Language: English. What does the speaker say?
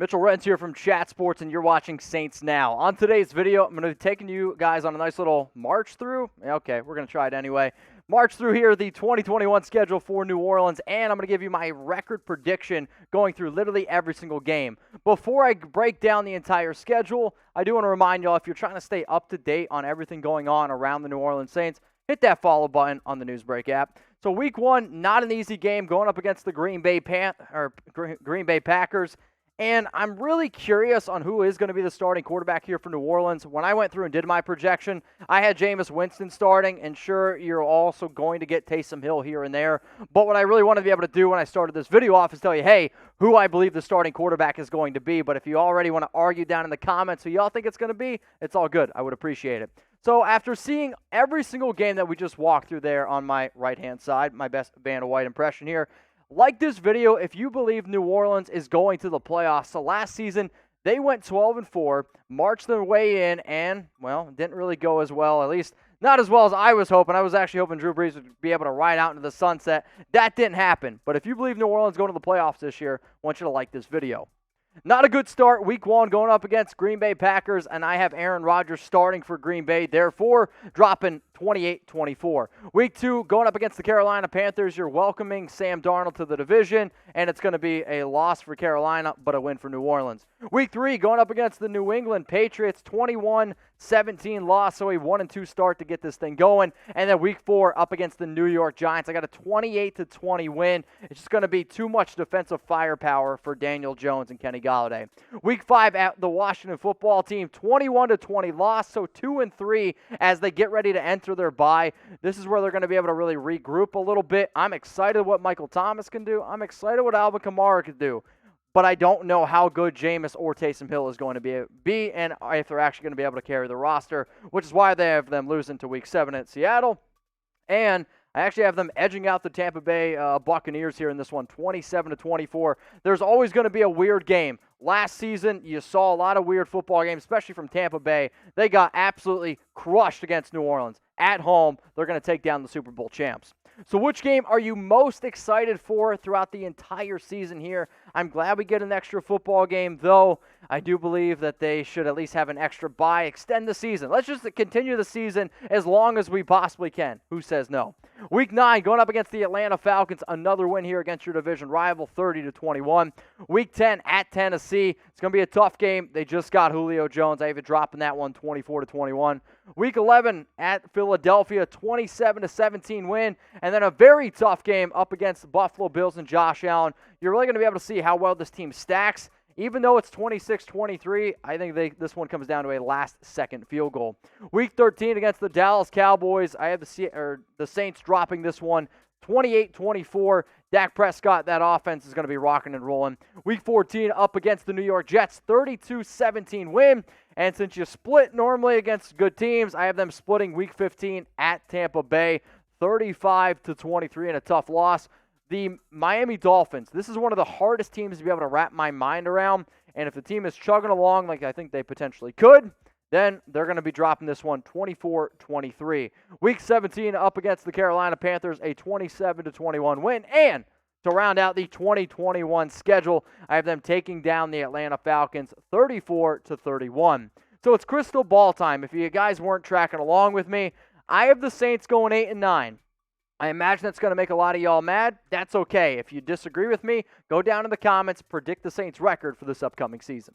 Mitchell Renz here from Chat Sports, and you're watching Saints Now. On today's video, I'm going to be taking you guys on a nice little march through. Okay, we're going to try it anyway. March through here the 2021 schedule for New Orleans, and I'm going to give you my record prediction going through literally every single game. Before I break down the entire schedule, I do want to remind y'all, if you're trying to stay up to date on everything going on around the New Orleans Saints, hit that follow button on the Newsbreak app. So week one, not an easy game going up against the Green Bay Packers. And I'm really curious on who is going to be the starting quarterback here for New Orleans. When I went through and did my projection, I had Jameis Winston starting, and sure, you're also going to get Taysom Hill here and there. But what I really wanted to be able to do when I started this video off is tell you, hey, who I believe the starting quarterback is going to be. But if you already want to argue down in the comments who y'all think it's going to be, it's all good. I would appreciate it. So after seeing every single game that we just walked through there on my right-hand side, my best Vanna White impression here, like this video if you believe New Orleans is going to the playoffs. So last season, they went 12-4, marched their way in, and, well, didn't really go as well, at least not as well as I was hoping. I was actually hoping Drew Brees would be able to ride out into the sunset. That didn't happen. But if you believe New Orleans going to the playoffs this year, I want you to like this video. Not a good start, week one, going up against Green Bay Packers, and I have Aaron Rodgers starting for Green Bay, therefore dropping 28-24. Week two, going up against the Carolina Panthers, you're welcoming Sam Darnold to the division, and it's going to be a loss for Carolina, but a win for New Orleans. Week three, going up against the New England Patriots, 21-17 loss, so a 1-2 start to get this thing going. And then week four, up against the New York Giants, I got a 28-20 win. It's just going to be too much defensive firepower for Daniel Jones and Kenny Golladay. Week five, at the Washington Football Team, 21-20 loss, so 2-3 as they get ready to enter their bye. This is where they're going to be able to really regroup a little bit. I'm excited what Michael Thomas can do. I'm excited what Alvin Kamara can do. But I don't know how good Jameis or Taysom Hill is going to be and if they're actually going to be able to carry the roster, which is why they have them losing to Week 7 at Seattle. And I actually have them edging out the Tampa Bay Buccaneers here in this one, 27-24. There's always going to be a weird game. Last season, you saw a lot of weird football games, especially from Tampa Bay. They got absolutely crushed against New Orleans. At home, they're going to take down the Super Bowl champs. So which game are you most excited for throughout the entire season here? I'm glad we get an extra football game, though I do believe that they should at least have an extra bye, extend the season. Let's just continue the season as long as we possibly can. Who says no? Week 9, going up against the Atlanta Falcons, another win here against your division rival, 30-21. Week 10 at Tennessee, it's going to be a tough game. They just got Julio Jones. I have it dropping that one, 24-21. Week 11 at Philadelphia, 27-17 win. And then a very tough game up against the Buffalo Bills and Josh Allen. You're really going to be able to see how well this team stacks. Even though it's 26-23, I think this one comes down to a last-second field goal. Week 13 against the Dallas Cowboys, I have the Saints dropping this one, 28-24. Dak Prescott, that offense is going to be rocking and rolling. Week 14 up against the New York Jets, 32-17 win. And since you split normally against good teams, I have them splitting Week 15 at Tampa Bay, 35-23 in a tough loss. The Miami Dolphins, this is one of the hardest teams to be able to wrap my mind around. And if the team is chugging along like I think they potentially could, then they're going to be dropping this one 24-23. Week 17 up against the Carolina Panthers, a 27-21 win. And to round out the 2021 schedule, I have them taking down the Atlanta Falcons 34-31. So it's crystal ball time. If you guys weren't tracking along with me, I have the Saints going 8-9. I imagine that's going to make a lot of y'all mad. That's okay. If you disagree with me, go down in the comments, predict the Saints record for this upcoming season.